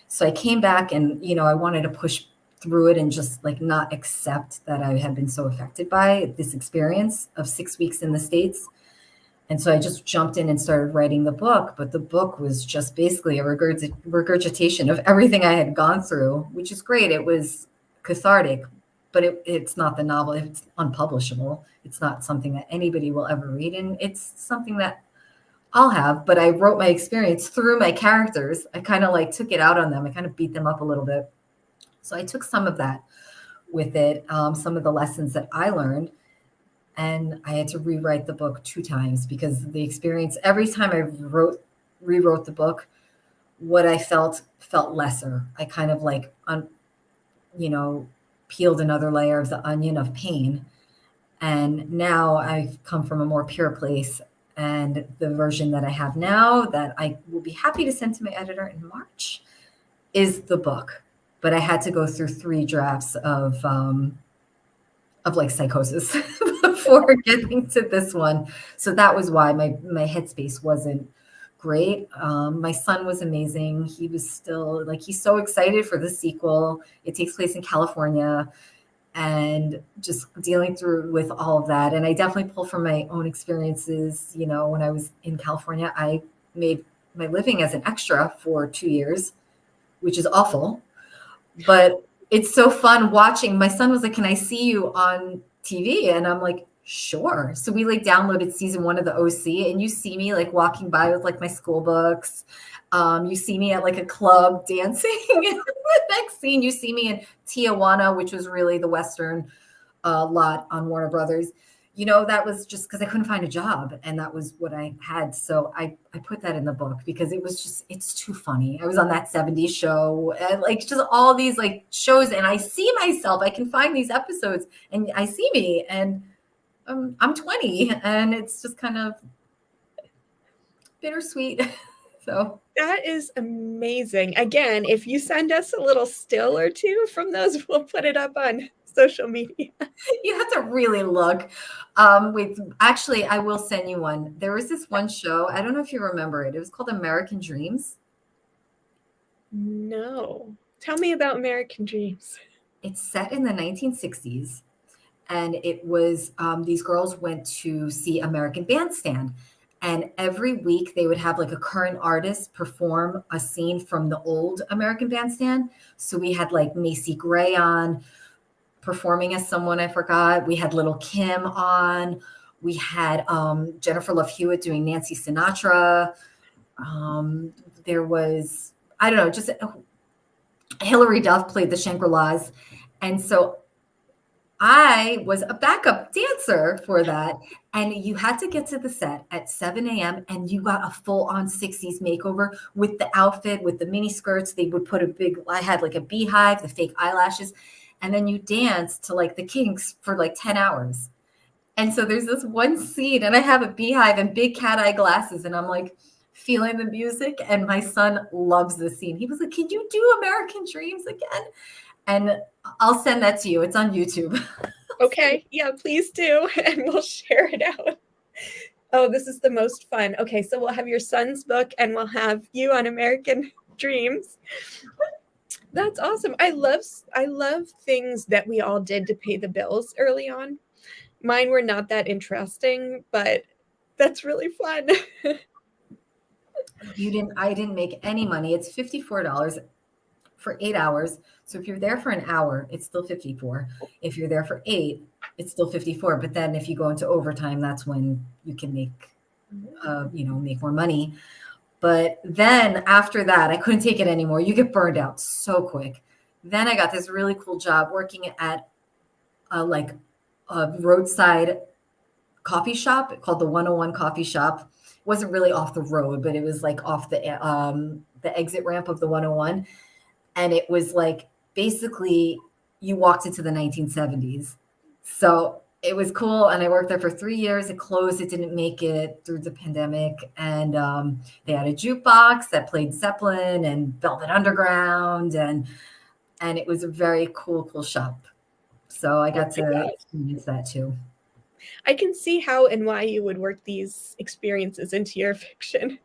So I came back and, I wanted to push through it and just like not accept that I had been so affected by this experience of 6 weeks in the States. And so I just jumped in and started writing the book. But the book was just basically a regurgitation of everything I had gone through, which is great. It was cathartic, but it's not the novel. It's unpublishable. It's not something that anybody will ever read. And it's something that I'll have, but I wrote my experience through my characters. I kind of like took it out on them. I kind of beat them up a little bit. So I took some of that with it, some of the lessons that I learned. And I had to rewrite the book 2 times because the experience, every time I rewrote the book, what I felt lesser. I kind of like, peeled another layer of the onion of pain. And now I've come from a more pure place. And the version that I have now that I will be happy to send to my editor in March is the book. But I had to go through 3 drafts of like psychosis before getting to this one. So that was why my headspace wasn't great. My son was amazing. He was still like, he's so excited for the sequel. It takes place in California. And just dealing through with all of that. And I definitely pull from my own experiences. When I was in California, I made my living as an extra for 2 years, which is awful. But it's so fun watching. My son was like, "Can I see you on TV?" And I'm like, "Sure." So we like downloaded season 1 of the OC, and you see me like walking by with like my school books. You see me at like a club dancing. The next scene, you see me in Tijuana, which was really the Western lot on Warner Brothers. That was just because I couldn't find a job, and that was what I had. So I put that in the book because it was just, it's too funny. I was on that 70s show and like just all these like shows, and I see myself. I can find these episodes, and I see me, and I'm 20, and it's just kind of bittersweet. So that is amazing. Again, if you send us a little still or 2 from those, we'll put it up on social media. You have to really look. Actually, I will send you one. There was this one show. I don't know if you remember it. It was called American Dreams. No. Tell me about American Dreams. It's set in the 1960s. And it was, these girls went to see American Bandstand. And every week they would have like a current artist perform a scene from the old American Bandstand. So we had like Macy Gray on performing as someone I forgot. We had Little Kim on. We had Jennifer Love Hewitt doing Nancy Sinatra. There was, I don't know, just Hilary Duff played the Shangri-Las. And so I was a backup dancer for that. And you had to get to the set at 7 a.m. and you got a full-on 60s makeover with the outfit, with the mini skirts. They would put I had like a beehive, the fake eyelashes. And then you dance to like the Kinks for like 10 hours. And so there's this one scene and I have a beehive and big cat eye glasses. And I'm like feeling the music. And my son loves the scene. He was like, "Can you do American Dreams again?" And I'll send that to you. It's on YouTube. Okay. Yeah, please do. And we'll share it out. Oh, this is the most fun. Okay. So we'll have your son's book and we'll have you on American Dreams. That's awesome. I love things that we all did to pay the bills early on. Mine were not that interesting, but that's really fun. I didn't make any money. It's $54 for 8 hours. So if you're there for an hour, it's still 54. If you're there for 8, it's still 54. But then if you go into overtime, that's when you can make more money. But then after that, I couldn't take it anymore. You get burned out so quick. Then I got this really cool job working at a roadside coffee shop called the 101 Coffee Shop. It wasn't really off the road, but it was like off the exit ramp of the 101. And it was like basically you walked into the 1970s. So it was cool. And I worked there for 3 years. It closed. It didn't make it through the pandemic. And they had a jukebox that played Zeppelin and Velvet Underground. And it was a very cool shop. So I got to experience that too. I can see how and why you would work these experiences into your fiction.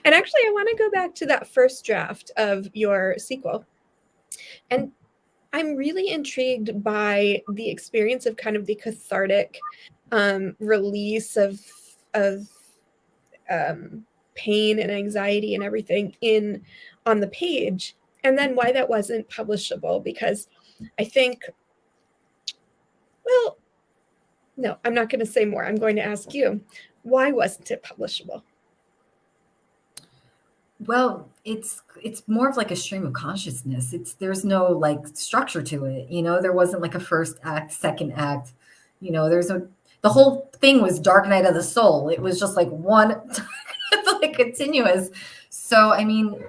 And actually, I want to go back to that first draft of your sequel. And I'm really intrigued by the experience of kind of the cathartic release of pain and anxiety and everything on the page, and then why that wasn't publishable. Because I think, well, no, I'm not going to say more. I'm going to ask you, why wasn't it publishable? Well, it's more of like a stream of consciousness. There's no like structure to it. There wasn't like a first act, second act. The whole thing was Dark Night of the Soul. It was just like one like continuous. So, I mean,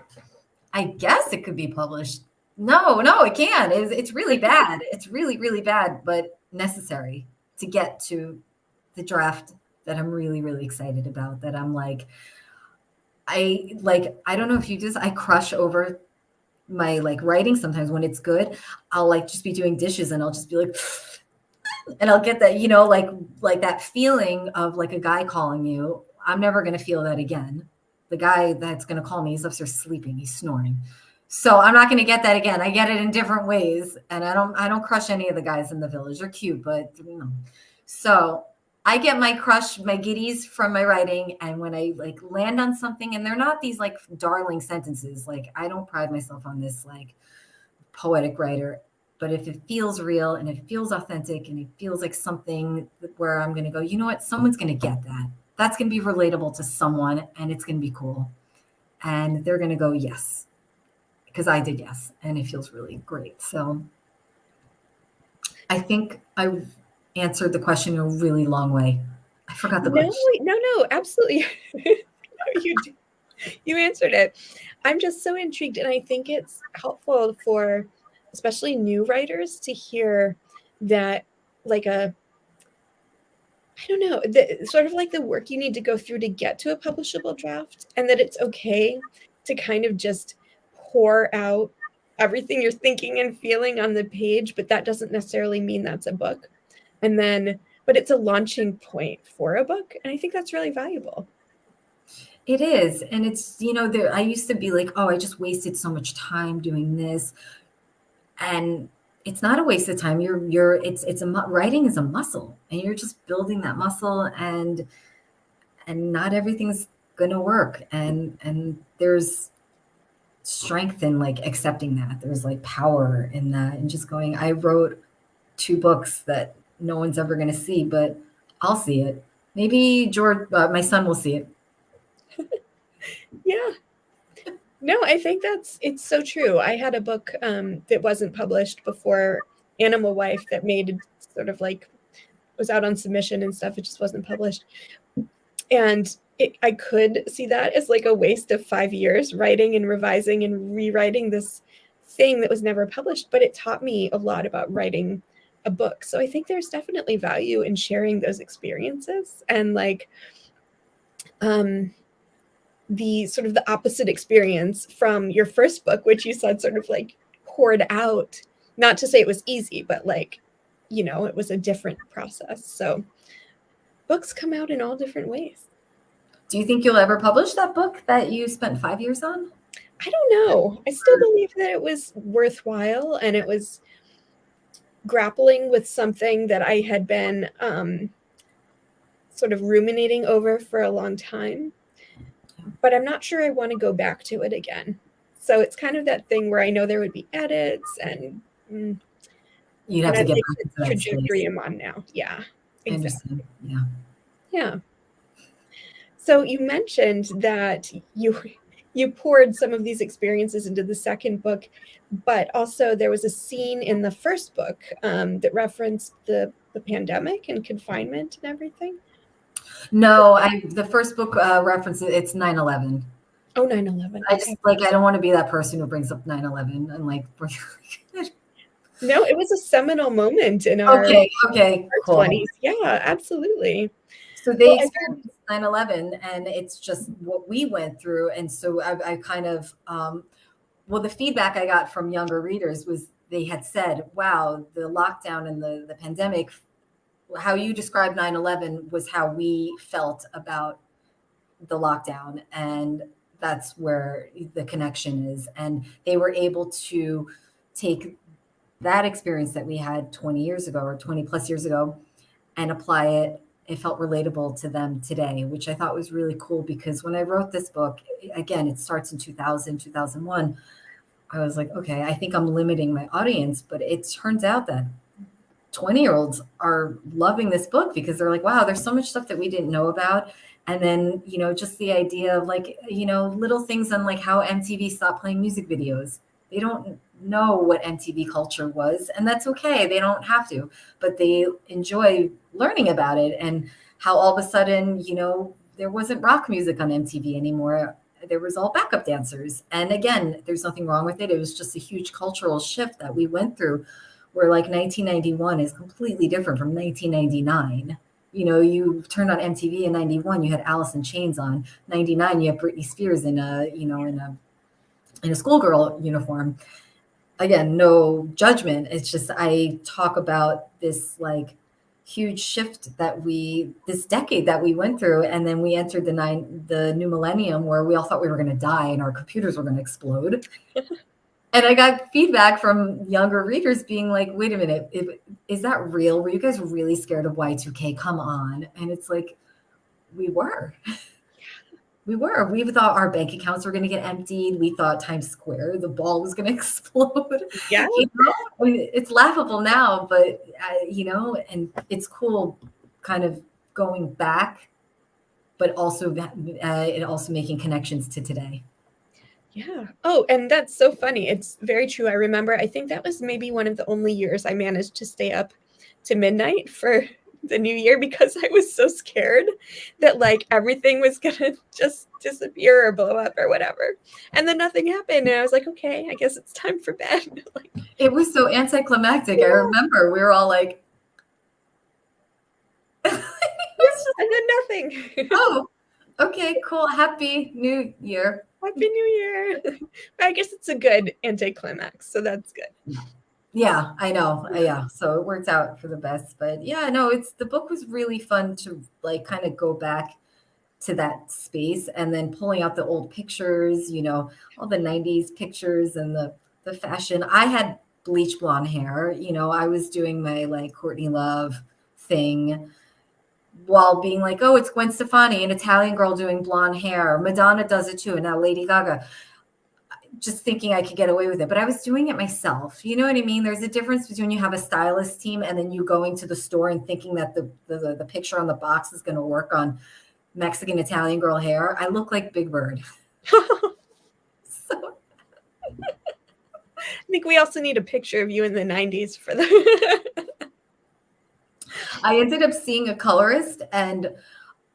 I guess it could be published. No, it can't. It's really bad. It's really, really bad, but necessary to get to the draft that I'm really, really excited about, that I'm like, I don't know if you just, I crush over my like writing sometimes when it's good. I'll like just be doing dishes and I'll just be like, and I'll get that, like that feeling of like a guy calling you. I'm never going to feel that again. The guy that's going to call me, he's upstairs sleeping, he's snoring. So I'm not going to get that again. I get it in different ways. And I don't crush any of the guys in the village. They're cute, but So I get my crush, my giddies from my writing. And when I like land on something, and they're not these like darling sentences, like I don't pride myself on this like poetic writer, but if it feels real and it feels authentic and it feels like something where I'm going to go, you know what, someone's going to get that. That's going to be relatable to someone and it's going to be cool. And they're going to go, yes, because I did yes. And it feels really great. So I think I answered the question in a really long way. I forgot the question. No, absolutely. You answered it. I'm just so intrigued. And I think it's helpful for especially new writers to hear that like I don't know, sort of like the work you need to go through to get to a publishable draft, and that it's okay to kind of just pour out everything you're thinking and feeling on the page, but that doesn't necessarily mean that's a book. But it's a launching point for a book. And I think that's really valuable. It is. And it's, I used to be like, oh, I just wasted so much time doing this. And it's not a waste of time. Writing is a muscle, and you're just building that muscle, and not everything's going to work. And there's strength in like accepting that. There's like power in that, and just going, I wrote 2 books that no one's ever going to see, but I'll see it. Maybe George, my son, will see it. Yeah. No, I think it's so true. I had a book that wasn't published before Animal Wife that made sort of like, was out on submission and stuff. It just wasn't published. And I could see that as like a waste of 5 years writing and revising and rewriting this thing that was never published, but it taught me a lot about writing a book. So I think there's definitely value in sharing those experiences, and like the sort of the opposite experience from your first book, which you said sort of like poured out, not to say it was easy, but like, it was a different process. So books come out in all different ways. Do you think you'll ever publish that book that you spent 5 years on? I don't know. I still believe that it was worthwhile, and it was grappling with something that I had been sort of ruminating over for a long time. But I'm not sure I want to go back to it again. So it's kind of that thing where I know there would be edits, and you'd have to get back to the trajectory I'm on now. Yeah, exactly. Yeah. So you mentioned that you poured some of these experiences into the second book, but also there was a scene in the first book that referenced the pandemic and confinement and everything. No, the first book references, it's 9/11. Oh, 9/11. I just like, I don't want to be that person who brings up 9/11 and like, No, it was a seminal moment in our Okay, cool. 20s. Yeah, absolutely. So Well, they I heard experienced 9/11, and it's just what we went through. And so I kind of, well, the feedback I got from younger readers was they had said, wow, the lockdown and the pandemic, how you described 9/11 was how we felt about the lockdown. And that's where the connection is. And they were able to take that experience that we had 20 years ago or 20 plus years ago and apply it. It felt relatable to them today, which I thought was really cool because when I wrote this book, again, it starts in 2000, 2001. I was like, okay, I think I'm limiting my audience, but it turns out that 20-year-olds are loving this book because they're like, wow, there's so much stuff that we didn't know about. And then, just the idea of like, little things on like how MTV stopped playing music videos. They don't know what MTV culture was, and that's okay. They don't have to, but they enjoy learning about it and how all of a sudden, there wasn't rock music on MTV anymore. There was all backup dancers. And again, there's nothing wrong with it. It was just a huge cultural shift that we went through where like 1991 is completely different from 1999. You turned on MTV in 91, you had Alice in Chains on. 99, you have Britney Spears in a schoolgirl uniform. Again, no judgment. It's just I talk about this like huge shift this decade that we went through, and then we entered the new millennium where we all thought we were going to die and our computers were going to explode. And I got feedback from younger readers being like, wait a minute, is that real? Were you guys really scared of Y2K? Come on. And it's like, we were. We were. We thought our bank accounts were going to get emptied. We thought Times Square, the ball was going to explode. Yeah. I mean, it's laughable now, but, and it's cool kind of going back, but also it also making connections to today. Yeah. Oh, and that's so funny. It's very true. I remember, I think that was maybe one of the only years I managed to stay up to midnight for the new year because I was so scared that like everything was going to just disappear or blow up or whatever. And then nothing happened. And I was like, okay, I guess it's time for bed. Like, it was so anticlimactic. Yeah. I remember we were all like, and then nothing. Oh, okay, cool. Happy New Year. Happy New Year. I guess it's a good anticlimax, so that's good. Yeah, I know. Yeah, so it worked out for the best. But yeah, no, the book was really fun to like kind of go back to that space and then pulling out the old pictures, all the 90s pictures and the fashion. I had bleach blonde hair, I was doing my like Courtney Love thing while being like, oh, it's Gwen Stefani, an Italian girl doing blonde hair. Madonna does it too. And now Lady Gaga. Just thinking I could get away with it, but I was doing it myself. You know what I mean? There's a difference between you have a stylist team and then you going to the store and thinking that the picture on the box is going to work on Mexican Italian girl hair. I look like Big Bird. So. I think we also need a picture of you in the 90s for the I ended up seeing a colorist and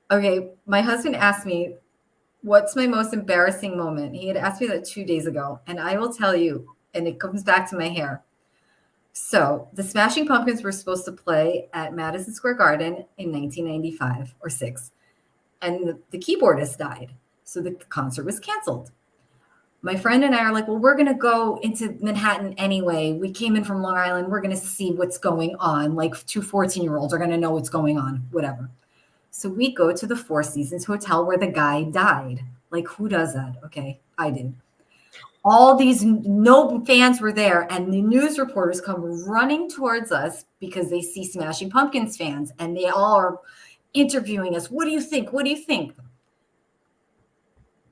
okay, my husband asked me, what's my most embarrassing moment? He had asked me that 2 days ago, and I will tell you, and it comes back to my hair. So the Smashing Pumpkins were supposed to play at Madison Square Garden in 1995 or 6, and the keyboardist died. So the concert was canceled. My friend and I are like, well, we're going to go into Manhattan anyway. We came in from Long Island. We're going to see what's going on. Like 2 14-year-olds are going to know what's going on, whatever. So we go to the Four Seasons Hotel where the guy died. Like, who does that? Okay, I did. All these no fans were there, and the news reporters come running towards us because they see Smashing Pumpkins fans, and they all are interviewing us. What do you think? What do you think?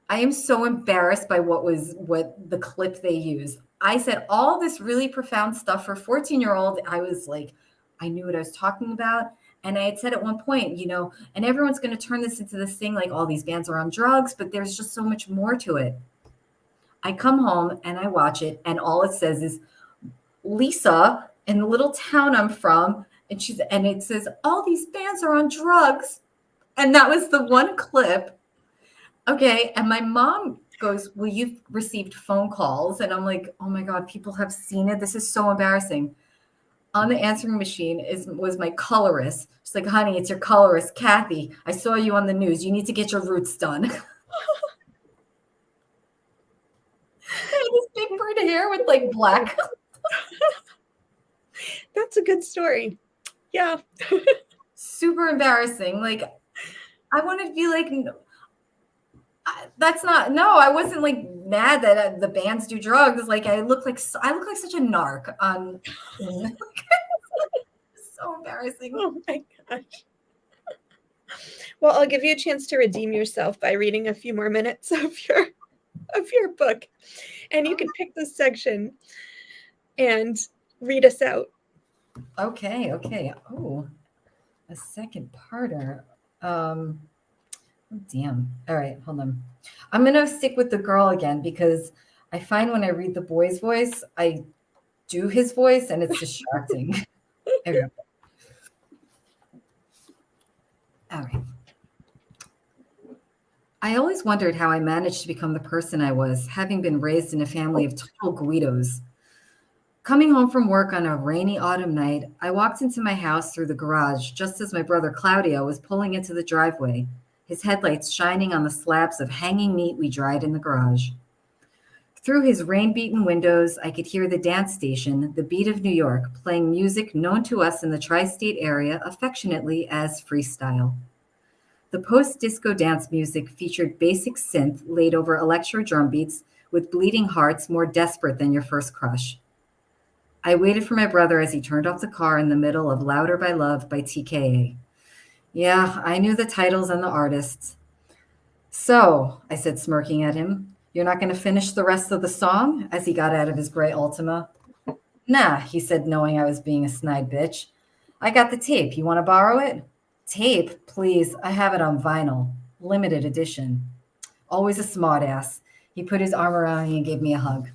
I am so embarrassed by what the clip they use. I said all this really profound stuff for 14-year-old. I was like, I knew what I was talking about. And I had said at one point, and everyone's going to turn this into this thing like all these bands are on drugs, but there's just so much more to it. I come home and I watch it, and all it says is Lisa in the little town I'm from, and it says all these bands are on drugs. And that was the one clip. Okay. And my mom goes, well, you've received phone calls. And I'm like, oh my God, people have seen it. This is so embarrassing. On the answering machine was my colorist. She's like, honey, it's your colorist, Kathy. I saw you on the news. You need to get your roots done. I had this big braid hair with like black. That's a good story. Yeah. Super embarrassing. Like, I wanted to be like, that's not, no, I wasn't like mad that the bands do drugs. Like, I look like such a narc on. So embarrassing. Oh my gosh. Well, I'll give you a chance to redeem yourself by reading a few more minutes of your book. And you can pick this section and read us out. Okay. Oh, a second parter. Oh, damn. All right, hold on. I'm going to stick with the girl again because I find when I read the boy's voice, I do his voice and it's distracting. Okay. All right. I always wondered how I managed to become the person I was, having been raised in a family of total Guidos. Coming home from work on a rainy autumn night, I walked into my house through the garage just as my brother Claudio was pulling into the driveway, his headlights shining on the slabs of hanging meat we dried in the garage. Through his rain-beaten windows, I could hear the dance station, The Beat of New York, playing music known to us in the tri-state area affectionately as freestyle. The post-disco dance music featured basic synth laid over electro drum beats with bleeding hearts more desperate than your first crush. I waited for my brother as he turned off the car in the middle of Louder by Love by TKA. Yeah, I knew the titles and the artists. So, I said, smirking at him, you're not going to finish the rest of the song? As he got out of his gray Altima. Nah, he said, knowing I was being a snide bitch. I got the tape. You want to borrow it? Tape, please. I have it on vinyl. Limited edition. Always a smart ass. He put his arm around me and gave me a hug.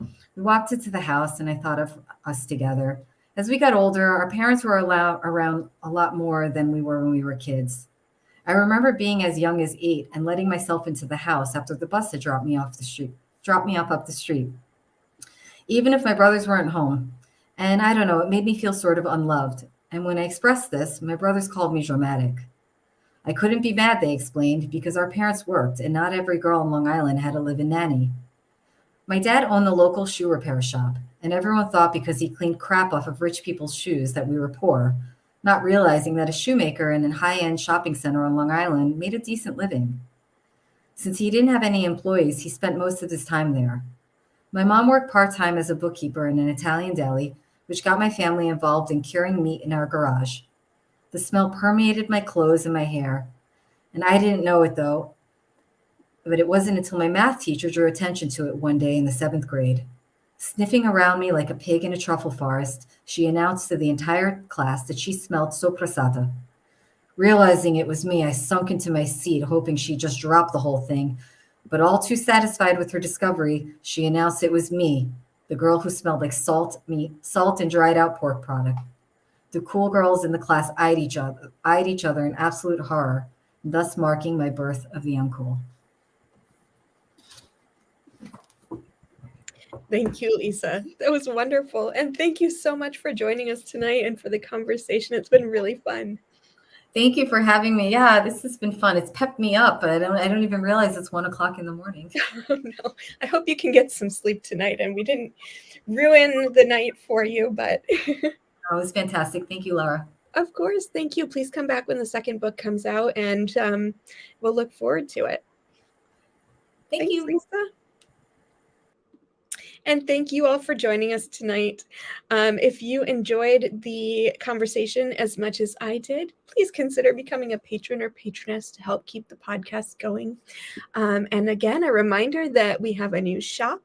We walked into the house and I thought of us together. As we got older, our parents were around a lot more than we were when we were kids. I remember being as young as 8 and letting myself into the house after the bus had dropped me off up the street. Even if my brothers weren't home. And I don't know, it made me feel sort of unloved. And when I expressed this, my brothers called me dramatic. I couldn't be mad, they explained, because our parents worked and not every girl in Long Island had a live-in nanny. My dad owned the local shoe repair shop, and everyone thought because he cleaned crap off of rich people's shoes that we were poor, not realizing that a shoemaker in a high-end shopping center on Long Island made a decent living. Since he didn't have any employees, he spent most of his time there. My mom worked part-time as a bookkeeper in an Italian deli, which got my family involved in curing meat in our garage. The smell permeated my clothes and my hair, and I didn't know it though, but it wasn't until my math teacher drew attention to it one day in the 7th grade. Sniffing around me like a pig in a truffle forest, she announced to the entire class that she smelled soprasata. Realizing it was me, I sunk into my seat, hoping she'd just drop the whole thing. But all too satisfied with her discovery, she announced it was me, the girl who smelled like salt and dried out pork product. The cool girls in the class eyed each other in absolute horror, thus marking my birth of the uncool. Thank you, Lisa. That was wonderful. And thank you so much for joining us tonight and for the conversation. It's been really fun. Thank you for having me. Yeah, this has been fun. It's pepped me up. I don't even realize it's 1:00 in the morning. Oh, no. I hope you can get some sleep tonight and we didn't ruin the night for you, but It was fantastic. Thank you, Laura. Of course. Thank you. Please come back when the second book comes out and we'll look forward to it. Thanks, you, Lisa. And thank you all for joining us tonight. If you enjoyed the conversation as much as I did, please consider becoming a patron or patroness to help keep the podcast going. And again, a reminder that we have a new shop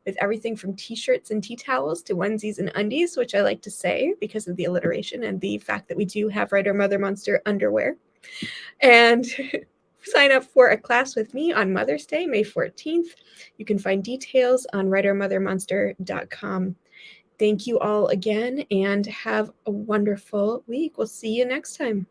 with everything from t-shirts and tea towels to onesies and undies, which I like to say because of the alliteration and the fact that we do have Writer Mother Monster underwear. And sign up for a class with me on Mother's Day, May 14th. You can find details on writermothermonster.com. Thank you all again and have a wonderful week. We'll see you next time.